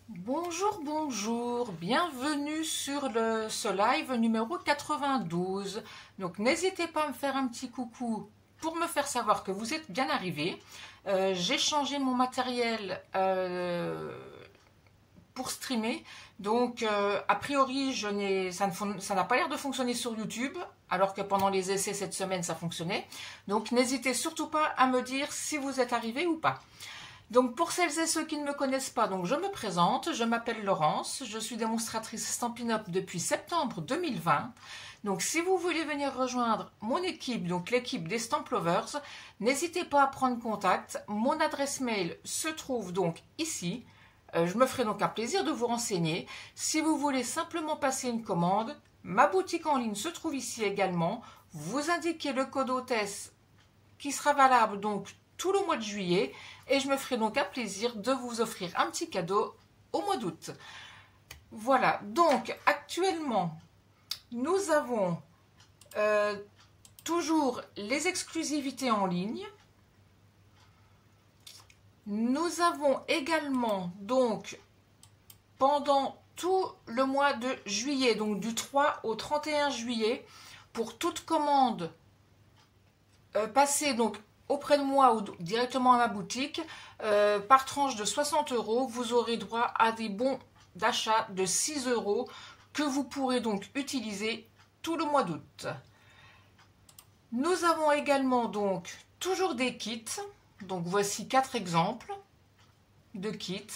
Bonjour, bonjour, bienvenue sur ce live numéro 92. Donc n'hésitez pas à me faire un petit coucou pour me faire savoir que vous êtes bien arrivé. J'ai changé mon matériel pour streamer. Donc a priori ça n'a pas l'air de fonctionner sur YouTube, alors que pendant les essais cette semaine ça fonctionnait. Donc n'hésitez surtout pas à me dire si vous êtes arrivé ou pas. Donc pour celles et ceux qui ne me connaissent pas, donc je me présente, je m'appelle Laurence, je suis démonstratrice Stampin' Up depuis septembre 2020. Donc si vous voulez venir rejoindre mon équipe, donc l'équipe des Stamp Lovers, n'hésitez pas à prendre contact. Mon adresse mail se trouve donc ici. Je me ferai donc un plaisir de vous renseigner. Si vous voulez simplement passer une commande, ma boutique en ligne se trouve ici également. Vous indiquez le code hôtesse qui sera valable donc tout le mois de juillet et je me ferai donc un plaisir de vous offrir un petit cadeau au mois d'août. Voilà, donc actuellement nous avons toujours les exclusivités en ligne. Nous avons également donc pendant tout le mois de juillet, donc du 3 au 31 juillet, pour toute commande passée donc auprès de moi ou directement à ma boutique, par tranche de 60 €, vous aurez droit à des bons d'achat de 6 € que vous pourrez donc utiliser tout le mois d'août. Nous avons également donc toujours des kits. Donc voici 4 exemples de kits.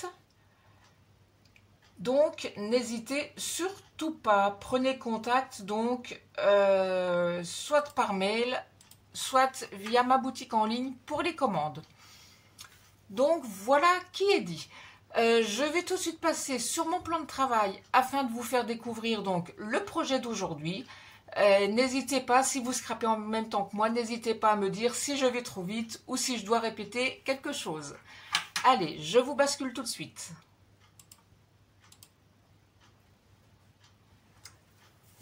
Donc n'hésitez surtout pas, prenez contact donc soit par mail, soit via ma boutique en ligne pour les commandes. Donc voilà qui est dit. Je vais tout de suite passer sur mon plan de travail afin de vous faire découvrir donc le projet d'aujourd'hui. N'hésitez pas, si vous scrapez en même temps que moi, n'hésitez pas à me dire si je vais trop vite ou si je dois répéter quelque chose. Allez, je vous bascule tout de suite.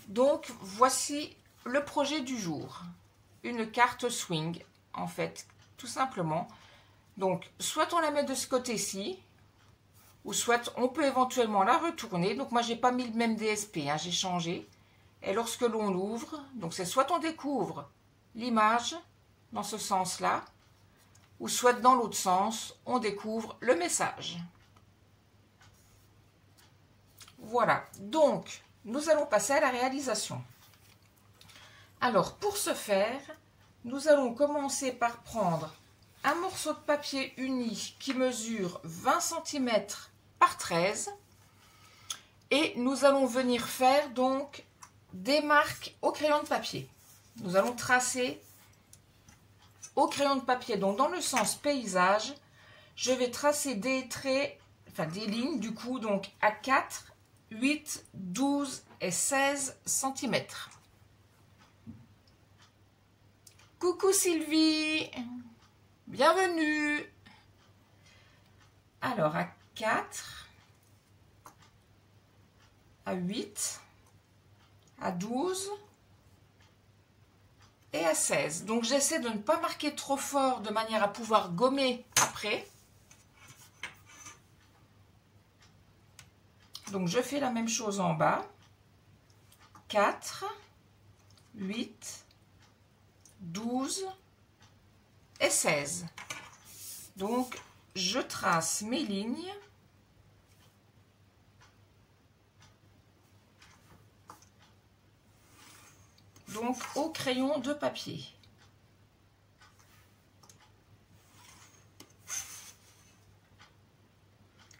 Donc voici le projet du jour. Une carte swing, en fait, tout simplement. Donc, soit on la met de ce côté-ci, ou soit on peut éventuellement la retourner. Donc, moi, j'ai pas mis le même DSP, hein, j'ai changé. Et lorsque l'on l'ouvre, donc c'est soit on découvre l'image dans ce sens-là, ou soit dans l'autre sens, on découvre le message. Voilà, donc nous allons passer à la réalisation. Alors, pour ce faire, nous allons commencer par prendre un morceau de papier uni qui mesure 20 cm par 13 et nous allons venir faire donc des marques au crayon de papier. Nous allons tracer au crayon de papier, donc dans le sens paysage, je vais tracer des traits, enfin des lignes du coup, donc à 4, 8, 12 et 16 cm. Coucou Sylvie, bienvenue. Alors à 4, à 8, à 12 et à 16. Donc j'essaie de ne pas marquer trop fort de manière à pouvoir gommer après. Donc je fais la même chose en bas. 4, 8, 12 et 16. Donc je trace mes lignes. Donc au crayon de papier.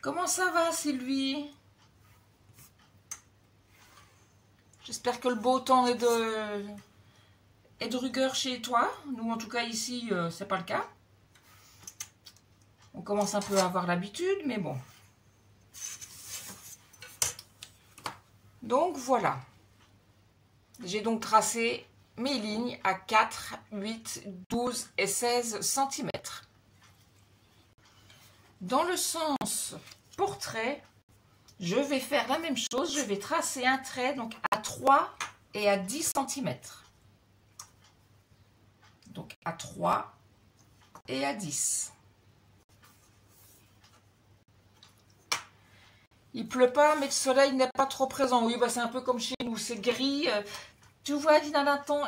Comment ça va Sylvie? J'espère que le beau temps est de rigueur chez toi. Nous en tout cas ici c'est pas le cas. On commence un peu à avoir l'habitude, mais bon. Donc voilà. J'ai donc tracé mes lignes à 4, 8, 12 et 16 cm. Dans le sens portrait, je vais faire la même chose. Je vais tracer un trait donc à 3 et à 10 cm. Donc à 3 et à 10. Il pleut pas, mais le soleil n'est pas trop présent. Oui, bah c'est un peu comme chez nous, c'est gris. Tu vois, il a un temps,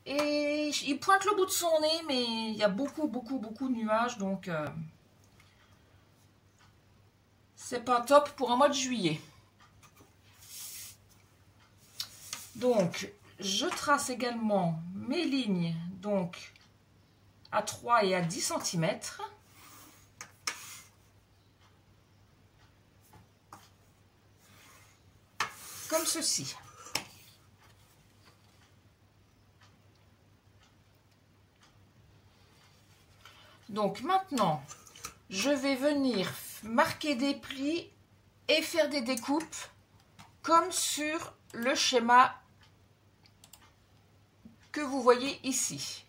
et il pointe le bout de son nez, mais il y a beaucoup de nuages, donc c'est pas top pour un mois de juillet. Donc, je trace également mes lignes, donc à 3 et à 10 cm. Comme ceci. Donc maintenant, je vais venir marquer des plis et faire des découpes comme sur le schéma que vous voyez ici.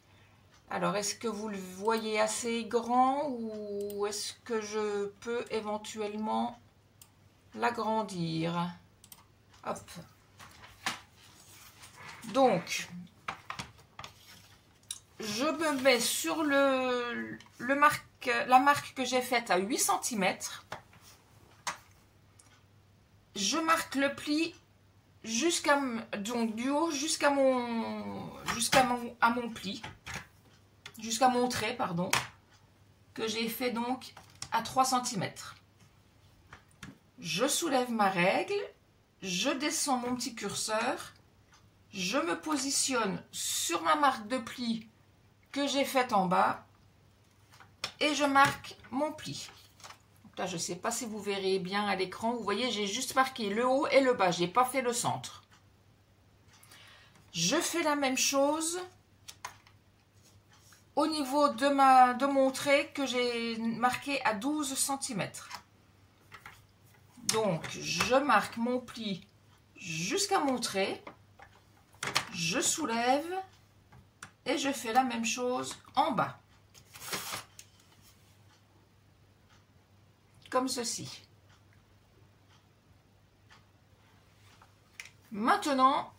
Alors, est-ce que vous le voyez assez grand ou est-ce que je peux éventuellement l'agrandir? Hop. Donc, je me mets sur la marque que j'ai faite à 8 cm. Je marque le pli donc du haut jusqu'à mon pli, jusqu'à mon trait, pardon, que j'ai fait donc à 3 cm. Je soulève ma règle, je descends mon petit curseur, je me positionne sur ma marque de pli que j'ai faite en bas et je marque mon pli. Donc là, je ne sais pas si vous verrez bien à l'écran, vous voyez, j'ai juste marqué le haut et le bas, je n'ai pas fait le centre. Je fais la même chose au niveau de mon trait que j'ai marqué à 12 cm. Donc, je marque mon pli jusqu'à mon trait, je soulève et je fais la même chose en bas. Comme ceci. Maintenant,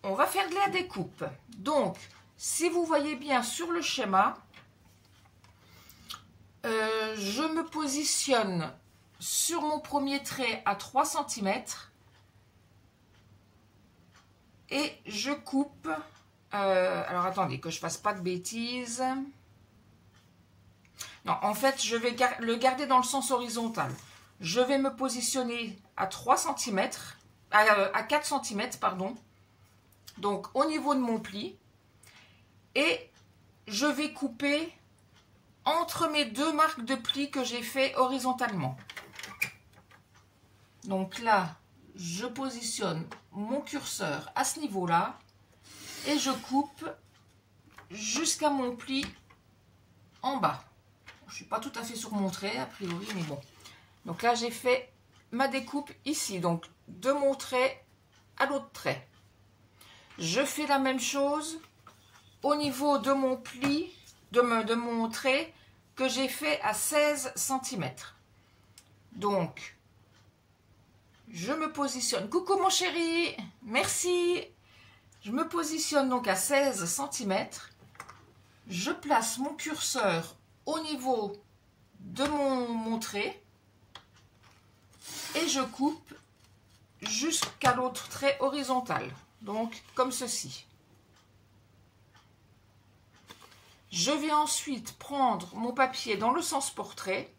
on va faire de la découpe. Donc, si vous voyez bien sur le schéma, je me positionne sur mon premier trait à 3 cm et je coupe. Alors, attendez, que je fasse pas de bêtises. Non, en fait, je vais le garder dans le sens horizontal. Je vais me positionner à 3 cm, à 4 cm, pardon. Donc, au niveau de mon pli. Et je vais couper entre mes deux marques de pli que j'ai fait horizontalement. Donc là, je positionne mon curseur à ce niveau-là. Et je coupe jusqu'à mon pli en bas. Je ne suis pas tout à fait sur mon trait, a priori, mais bon. Donc là, j'ai fait ma découpe ici. Donc, de mon trait à l'autre trait. Je fais la même chose au niveau de mon pli, de mon trait que j'ai fait à 16 cm. Donc, je me positionne. Coucou mon chéri, merci. Je me positionne donc à 16 cm. Je place mon curseur au niveau de mon trait et je coupe jusqu'à l'autre trait horizontal. Donc, comme ceci. Je vais ensuite prendre mon papier dans le sens portrait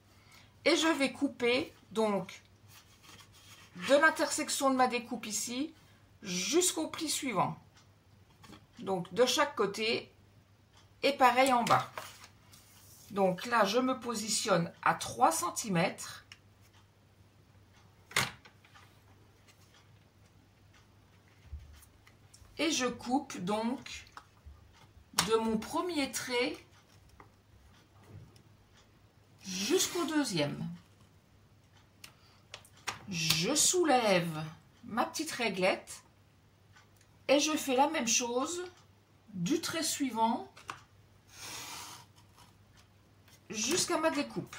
et je vais couper donc de l'intersection de ma découpe ici jusqu'au pli suivant. Donc de chaque côté et pareil en bas. Donc là, je me positionne à 3 cm. Et je coupe donc de mon premier trait jusqu'au deuxième. Je soulève ma petite réglette et je fais la même chose du trait suivant jusqu'à ma découpe.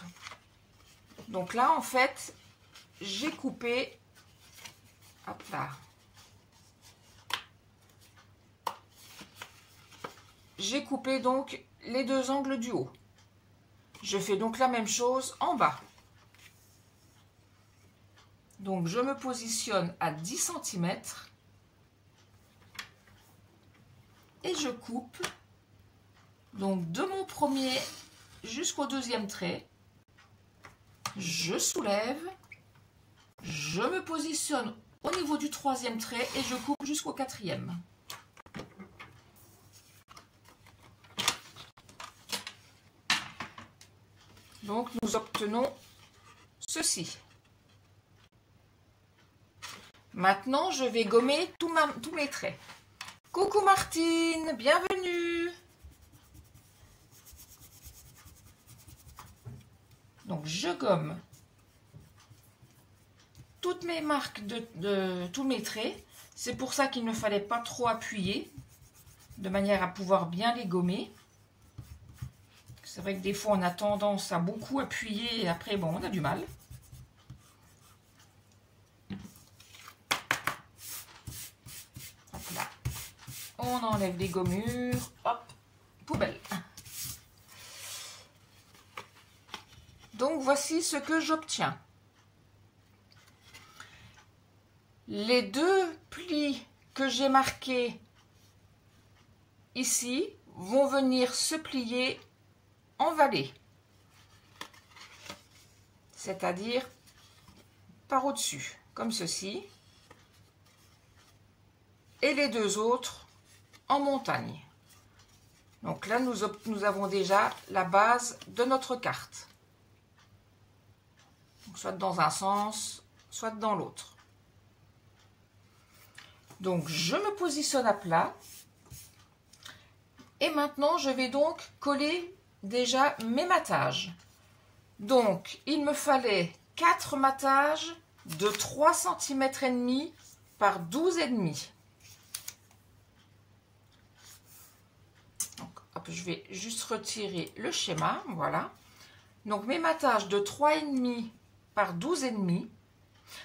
Donc là, en fait, j'ai coupé, hop là, j'ai coupé donc les deux angles du haut. Je fais donc la même chose en bas. Donc je me positionne à 10 cm et je coupe donc de mon premier jusqu'au deuxième trait. Je soulève, je me positionne au niveau du troisième trait et je coupe jusqu'au quatrième. Donc nous obtenons ceci. Maintenant, je vais gommer tous mes traits. Coucou Martine, bienvenue. Donc je gomme toutes mes marques de tous mes traits. C'est pour ça qu'il ne fallait pas trop appuyer, de manière à pouvoir bien les gommer. C'est vrai que des fois on a tendance à beaucoup appuyer et après bon on a du mal. Hop là. On enlève les gommures. Hop, poubelle. Donc voici ce que j'obtiens. Les deux plis que j'ai marqués ici vont venir se plier en vallée, c'est-à-dire par au-dessus, comme ceci, et les deux autres en montagne. Donc là, nous avons déjà la base de notre carte. Donc, soit dans un sens, soit dans l'autre. Donc, je me positionne à plat. Et maintenant, je vais donc coller déjà mes mattages. Donc, il me fallait 4 mattages de 3 cm et demi par 12,5. Donc, hop, je vais juste retirer le schéma, voilà. Donc, mes mattages de 3,5 par 12,5.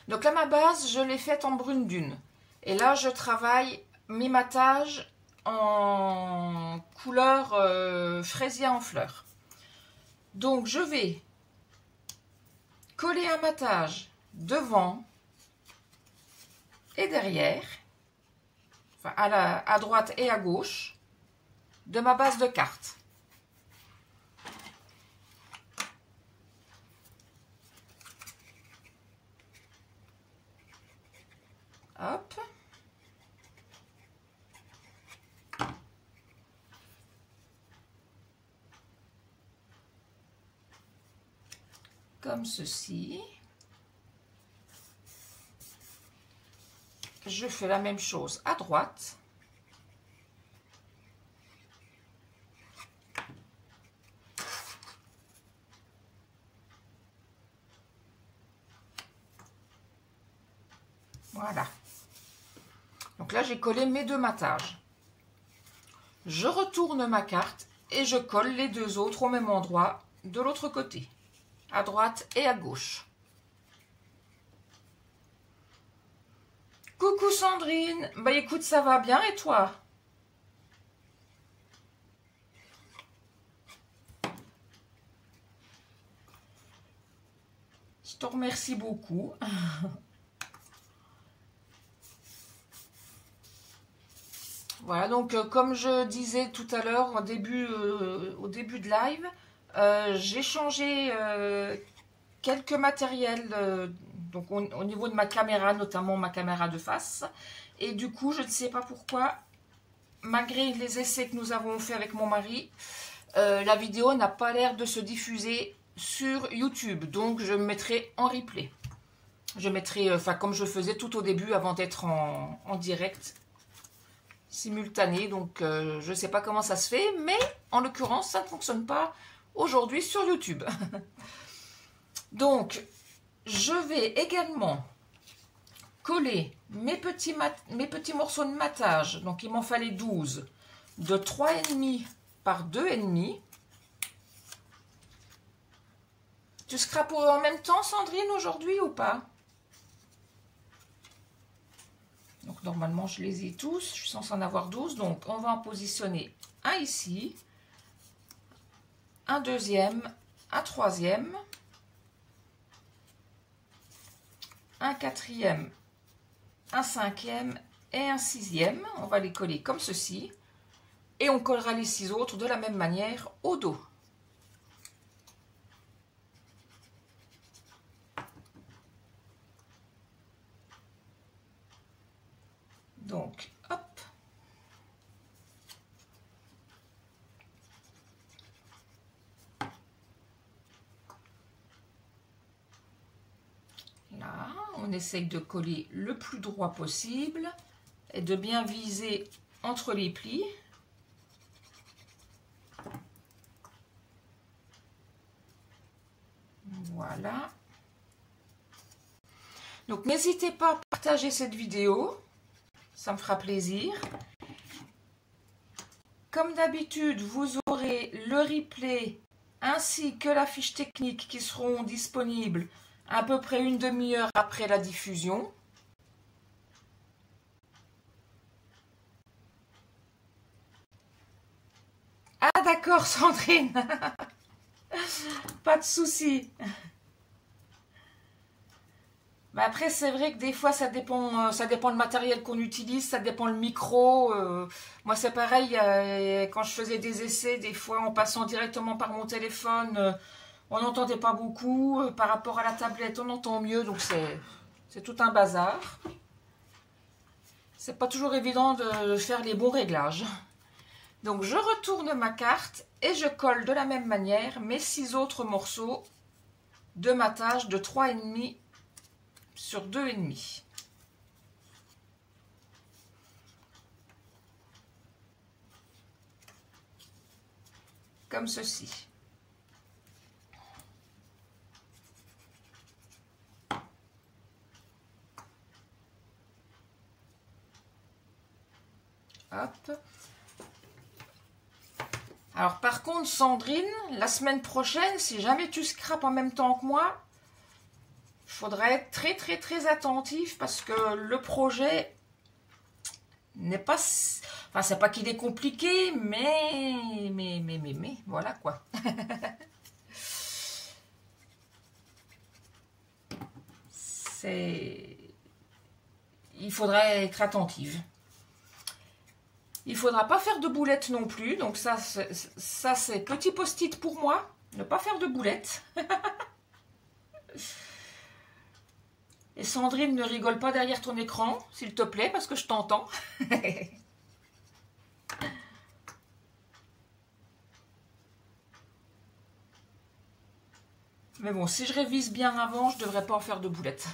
Donc là, ma base, je l'ai faite en brune dune. Et là, je travaille mes mattages en couleur fraisier en fleurs. Donc je vais coller un mattage devant et derrière, enfin à droite et à gauche de ma base de carte. Hop. Comme ceci. Je fais la même chose à droite. Voilà. Donc là, j'ai collé mes deux mattages. Je retourne ma carte et je colle les deux autres au même endroit de l'autre côté, à droite et à gauche. Coucou Sandrine, bah écoute, ça va bien et toi? Je te remercie beaucoup. Voilà, donc comme je disais tout à l'heure au début de live, j'ai changé quelques matériels donc au niveau de ma caméra, notamment ma caméra de face. Et du coup, je ne sais pas pourquoi, malgré les essais que nous avons fait avec mon mari, la vidéo n'a pas l'air de se diffuser sur YouTube. Donc, je me mettrai en replay. Je mettrai, enfin, comme je faisais tout au début avant d'être en direct simultané. Donc, je ne sais pas comment ça se fait, mais en l'occurrence, ça ne fonctionne pas aujourd'hui sur YouTube. Donc, je vais également coller mes petits morceaux de mattage. Donc, il m'en fallait 12 de 3,5 par 2,5. Tu scrapes en même temps, Sandrine, aujourd'hui ou pas? Donc, normalement, je les ai tous. Je suis censée en avoir 12. Donc, on va en positionner un ici, un deuxième, un troisième. un quatrième, un cinquième et un sixième. On va les coller comme ceci. Et on collera les 6 autres de la même manière au dos. Donc, hop. Là, on essaye de coller le plus droit possible et de bien viser entre les plis. Voilà. Donc, n'hésitez pas à partager cette vidéo. Ça me fera plaisir. Comme d'habitude, vous aurez le replay ainsi que la fiche technique qui seront disponibles à peu près une demi-heure après la diffusion. Ah d'accord Sandrine. Pas de souci. Mais après c'est vrai que des fois ça dépend le matériel qu'on utilise, ça dépend le micro. Moi c'est pareil, quand je faisais des essais, des fois en passant directement par mon téléphone, on n'entendait pas beaucoup. Par rapport à la tablette, on entend mieux, donc c'est tout un bazar. C'est pas toujours évident de faire les bons réglages. Donc je retourne ma carte et je colle de la même manière mes 6 autres morceaux de matage de 3,5 sur 2,5. Comme ceci. Hop. Alors par contre Sandrine, la semaine prochaine, si jamais tu scrapes en même temps que moi, il faudra être très très très attentif parce que le projet n'est pas... Enfin c'est pas qu'il est compliqué, mais voilà quoi. Il faudra être attentive. Il ne faudra pas faire de boulettes non plus. Donc ça c'est petit post-it pour moi. Ne pas faire de boulettes. Et Sandrine, ne rigole pas derrière ton écran, s'il te plaît, parce que je t'entends. Mais bon, si je révise bien avant, je ne devrais pas en faire de boulettes.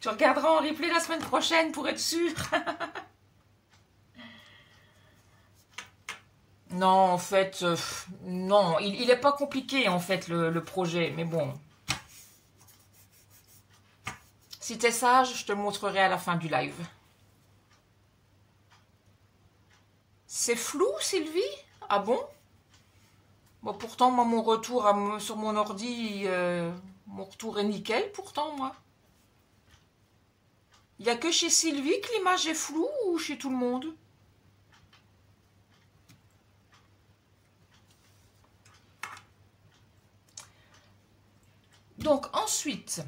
Tu regarderas en replay la semaine prochaine pour être sûr. Non, en fait, non, il n'est pas compliqué en fait le projet, mais bon. Si tu es sage, je te montrerai à la fin du live. C'est flou, Sylvie? Ah bon? Bon, pourtant, moi, mon retour sur mon ordi, mon retour est nickel, pourtant, moi. Il n'y a que chez Sylvie que l'image est floue ou chez tout le monde? Donc ensuite,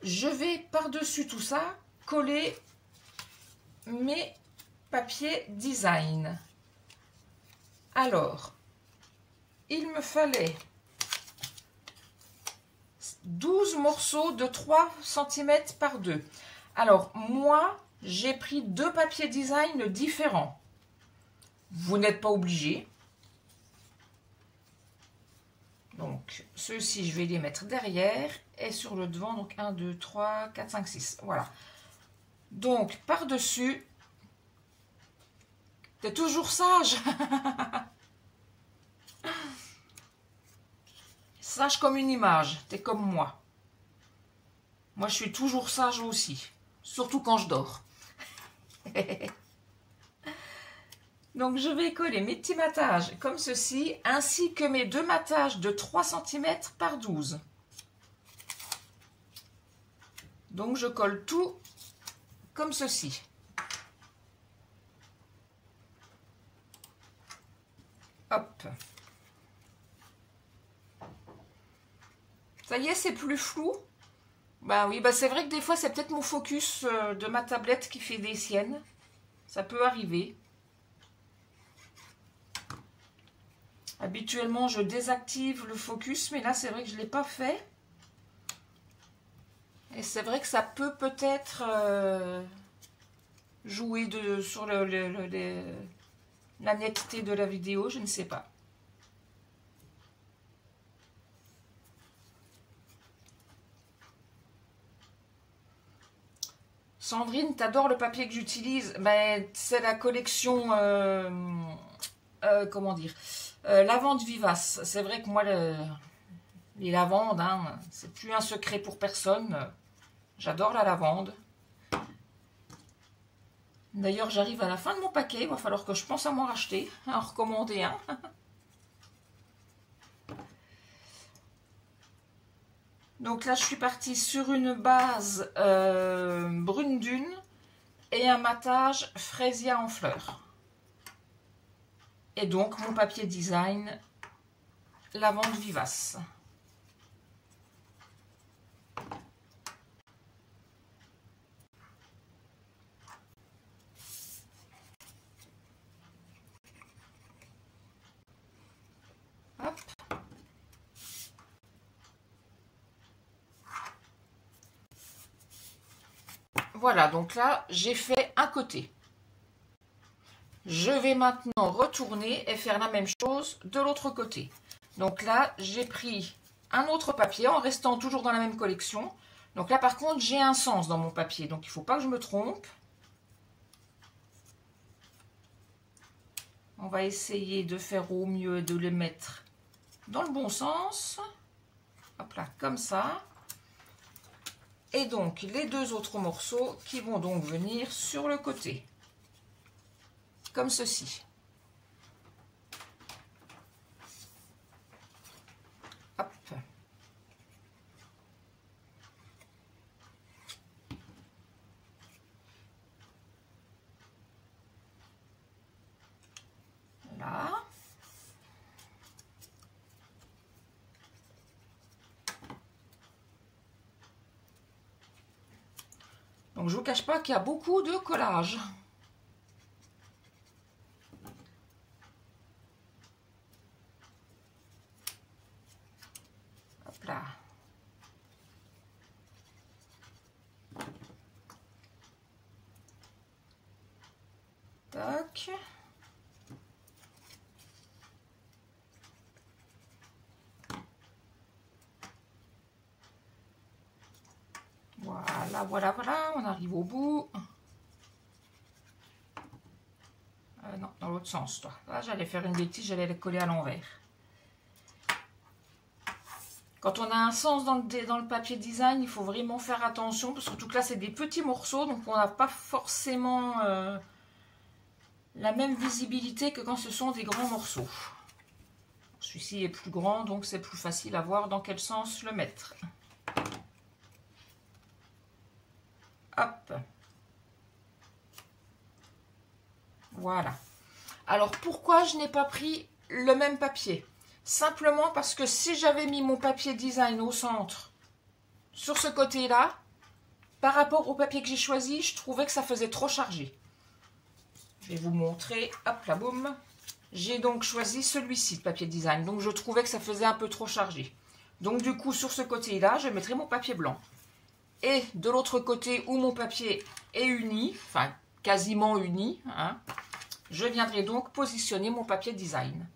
je vais par-dessus tout ça coller mes papiers design. Alors, il me fallait 12 morceaux de 3 cm par 2. Alors, moi, j'ai pris 2 papiers design différents. Vous n'êtes pas obligé. Donc, ceux-ci, je vais les mettre derrière et sur le devant. Donc, 1, 2, 3, 4, 5, 6. Voilà. Donc, par-dessus, t'es toujours sage. Sage comme une image. T'es comme moi. Moi, je suis toujours sage aussi. Surtout quand je dors. Donc, je vais coller mes petits matages comme ceci, ainsi que mes 2 matages de 3 cm par 12. Donc, je colle tout comme ceci. Hop. Ça y est, c'est plus flou. Bah oui, bah c'est vrai que des fois, c'est peut-être mon focus de ma tablette qui fait des siennes. Ça peut arriver. Habituellement, je désactive le focus, mais là, c'est vrai que je ne l'ai pas fait. Et c'est vrai que ça peut peut-être jouer sur la netteté de la vidéo, je ne sais pas. Sandrine, t'adores le papier que j'utilise? Ben, c'est la collection, comment dire, lavande vivace. C'est vrai que moi, les lavandes, hein, c'est plus un secret pour personne. J'adore la lavande. D'ailleurs, j'arrive à la fin de mon paquet. Il va falloir que je pense à m'en racheter, à en recommander un. Donc là, je suis partie sur une base brune dune et un matage fraisia en fleurs. Et donc, mon papier design lavande vivace. Hop. Voilà, donc là, j'ai fait un côté. Je vais maintenant retourner et faire la même chose de l'autre côté. Donc là, j'ai pris un autre papier en restant toujours dans la même collection. Donc là, par contre, j'ai un sens dans mon papier. Donc, il ne faut pas que je me trompe. On va essayer de faire au mieux de le mettre dans le bon sens. Hop là, comme ça. Et donc, les deux autres morceaux qui vont donc venir sur le côté. Comme ceci. Hop. Là. Donc, je ne vous cache pas qu'il y a beaucoup de collage. Hop là. Tac. Voilà, voilà, voilà, on arrive au bout. Non, dans l'autre sens, toi. Là, j'allais faire une bêtise, j'allais les coller à l'envers. Quand on a un sens dans le papier design, il faut vraiment faire attention, parce que surtout que là, c'est des petits morceaux, donc on n'a pas forcément la même visibilité que quand ce sont des grands morceaux. Celui-ci est plus grand, donc c'est plus facile à voir dans quel sens le mettre. Hop. Voilà. Alors, pourquoi je n'ai pas pris le même papier? Simplement parce que si j'avais mis mon papier design au centre, sur ce côté-là, par rapport au papier que j'ai choisi, je trouvais que ça faisait trop chargé. Je vais vous montrer. Hop là, boum. J'ai donc choisi celui-ci de papier design. Donc, je trouvais que ça faisait un peu trop chargé. Donc, du coup, sur ce côté-là, je mettrai mon papier blanc. Et de l'autre côté où mon papier est uni, enfin quasiment uni, hein, je viendrai donc positionner mon papier design.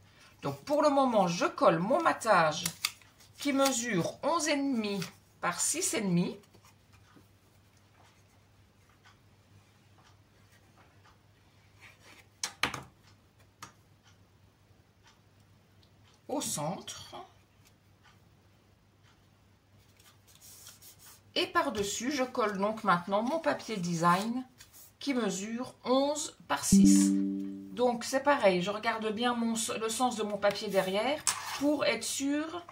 Donc pour le moment, je colle mon matage qui mesure 11,5 par 6,5. Au centre. Et par-dessus, je colle donc maintenant mon papier design qui mesure 11 par 6. Donc c'est pareil, je regarde bien le sens de mon papier derrière pour être sûr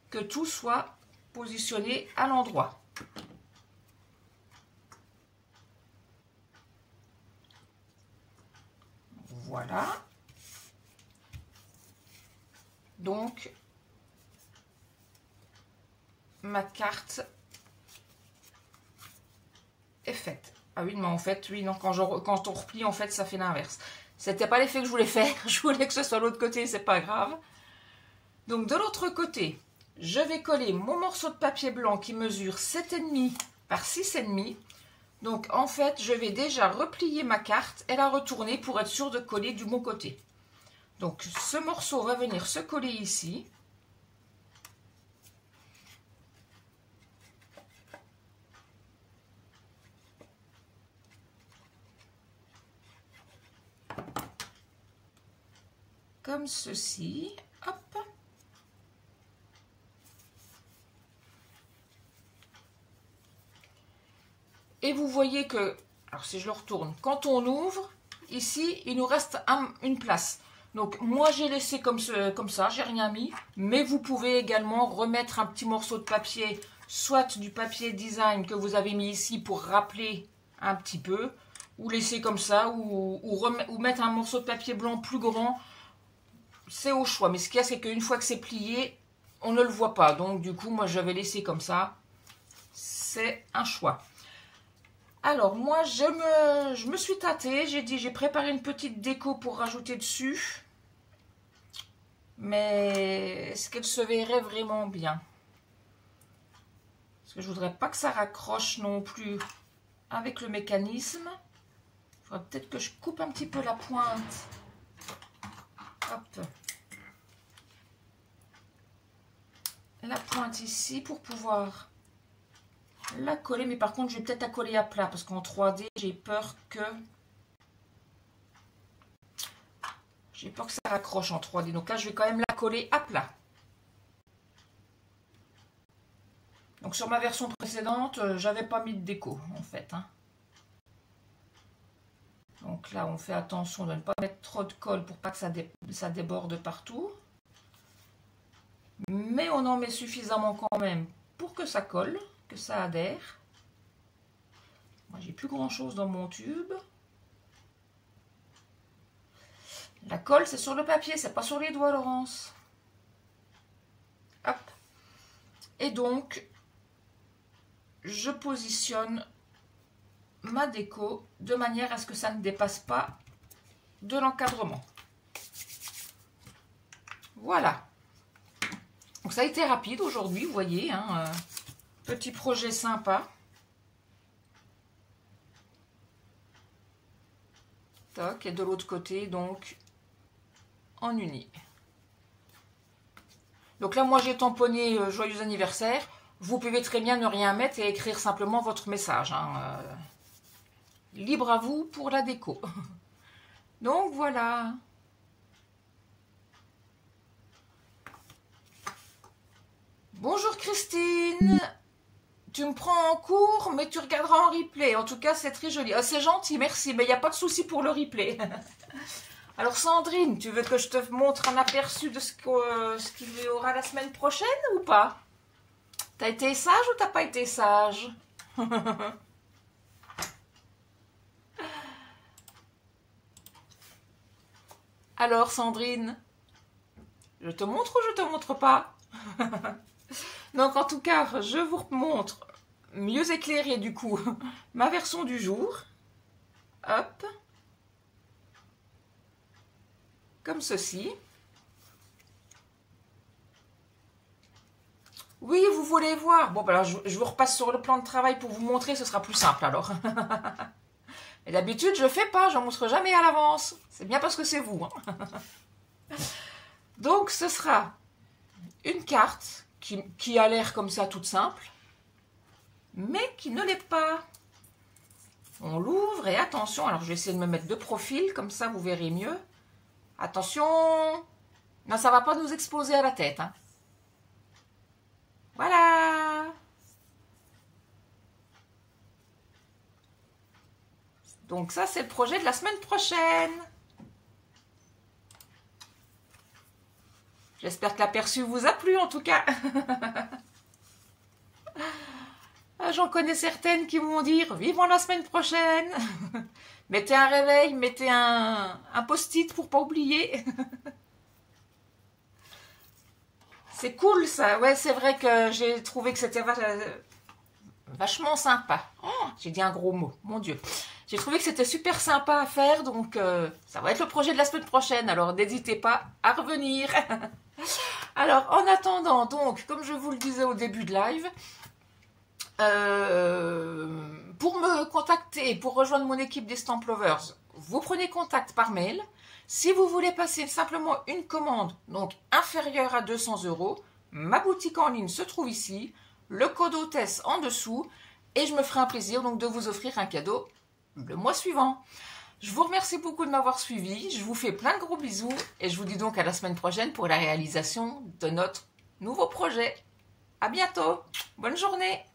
que tout soit positionné à l'endroit. Voilà. Donc, ma carte est faite. Ah oui, mais en fait, oui, non, quand on replie, en fait, ça fait l'inverse. C'était pas l'effet que je voulais faire. Je voulais que ce soit l'autre côté, c'est pas grave. Donc, de l'autre côté, je vais coller mon morceau de papier blanc qui mesure 7,5 par 6,5. Donc, en fait, je vais déjà replier ma carte et la retourner pour être sûre de coller du bon côté. Donc, ce morceau va venir se coller ici. Comme ceci. Hop. Et vous voyez que, alors si je le retourne, quand on ouvre, ici, il nous reste une place. Donc, moi, j'ai laissé comme ça, j'ai rien mis. Mais vous pouvez également remettre un petit morceau de papier, soit du papier design que vous avez mis ici pour rappeler un petit peu, ou laisser comme ça, ou mettre un morceau de papier blanc plus grand. C'est au choix. Mais ce qu'il y a, c'est qu'une fois que c'est plié, on ne le voit pas. Donc, du coup, moi, je vais laisser comme ça. C'est un choix. Alors, moi, je me suis tâtée. J'ai dit, j'ai préparé une petite déco pour rajouter dessus. Mais est-ce qu'elle se verrait vraiment bien? Parce que je voudrais pas que ça raccroche non plus avec le mécanisme. Il faudrait peut-être que je coupe un petit peu la pointe. Hop. La pointe ici pour pouvoir la coller. Mais par contre, je vais peut-être la coller à plat parce qu'en 3D, j'ai peur que ça raccroche en 3D. Donc là, je vais quand même la coller à plat. Donc sur ma version précédente, j'avais pas mis de déco en fait. Hein. Donc là, on fait attention de ne pas mettre trop de colle pour pas que ça déborde partout. Mais on en met suffisamment quand même pour que ça colle, que ça adhère. Moi, j'ai plus grand chose dans mon tube. La colle, c'est sur le papier, c'est pas sur les doigts, Laurence. Hop. Et donc, je positionne ma déco de manière à ce que ça ne dépasse pas de l'encadrement. Voilà. Donc ça a été rapide aujourd'hui, vous voyez. Hein, petit projet sympa. Toc, et de l'autre côté, donc, en uni. Donc là, moi, j'ai tamponné joyeux anniversaire. Vous pouvez très bien ne rien mettre et écrire simplement votre message. Hein. Libre à vous pour la déco. Donc, voilà. Bonjour Christine. Tu me prends en cours, mais tu regarderas en replay. En tout cas, c'est très joli. Oh, c'est gentil, merci. Mais il n'y a pas de souci pour le replay. Alors Sandrine, tu veux que je te montre un aperçu de ce qu'il y aura la semaine prochaine ou pas? T'as été sage ou t'as pas été sage? Alors Sandrine, je te montre ou je te montre pas? Donc en tout cas, je vous montre mieux éclairé du coup ma version du jour. Hop. Comme ceci. Oui, vous voulez voir. Bon, ben alors, je vous repasse sur le plan de travail pour vous montrer, ce sera plus simple alors. Et d'habitude, je ne fais pas, je ne montre jamais à l'avance. C'est bien parce que c'est vous. Hein. Donc, ce sera une carte qui a l'air comme ça, toute simple, mais qui ne l'est pas. On l'ouvre et attention, alors je vais essayer de me mettre de profil, comme ça vous verrez mieux. Attention, non, ça ne va pas nous exploser à la tête. Hein. Voilà. Donc ça, c'est le projet de la semaine prochaine. J'espère que l'aperçu vous a plu en tout cas. J'en connais certaines qui vont dire vivement la semaine prochaine. Mettez un réveil, mettez un post-it pour pas oublier. C'est cool ça. Ouais, c'est vrai que j'ai trouvé que c'était vachement sympa. Oh, j'ai dit un gros mot, mon Dieu. J'ai trouvé que c'était super sympa à faire, donc ça va être le projet de la semaine prochaine. Alors n'hésitez pas à revenir. Alors en attendant, donc, comme je vous le disais au début de live, pour me contacter, pour rejoindre mon équipe des Stamp Lovers, vous prenez contact par mail. Si vous voulez passer simplement une commande, donc inférieure à 200 €, ma boutique en ligne se trouve ici, le code hôtesse en dessous, et je me ferai un plaisir donc de vous offrir un cadeau le mois suivant. Je vous remercie beaucoup de m'avoir suivi, je vous fais plein de gros bisous, et je vous dis donc à la semaine prochaine pour la réalisation de notre nouveau projet. À bientôt, bonne journée.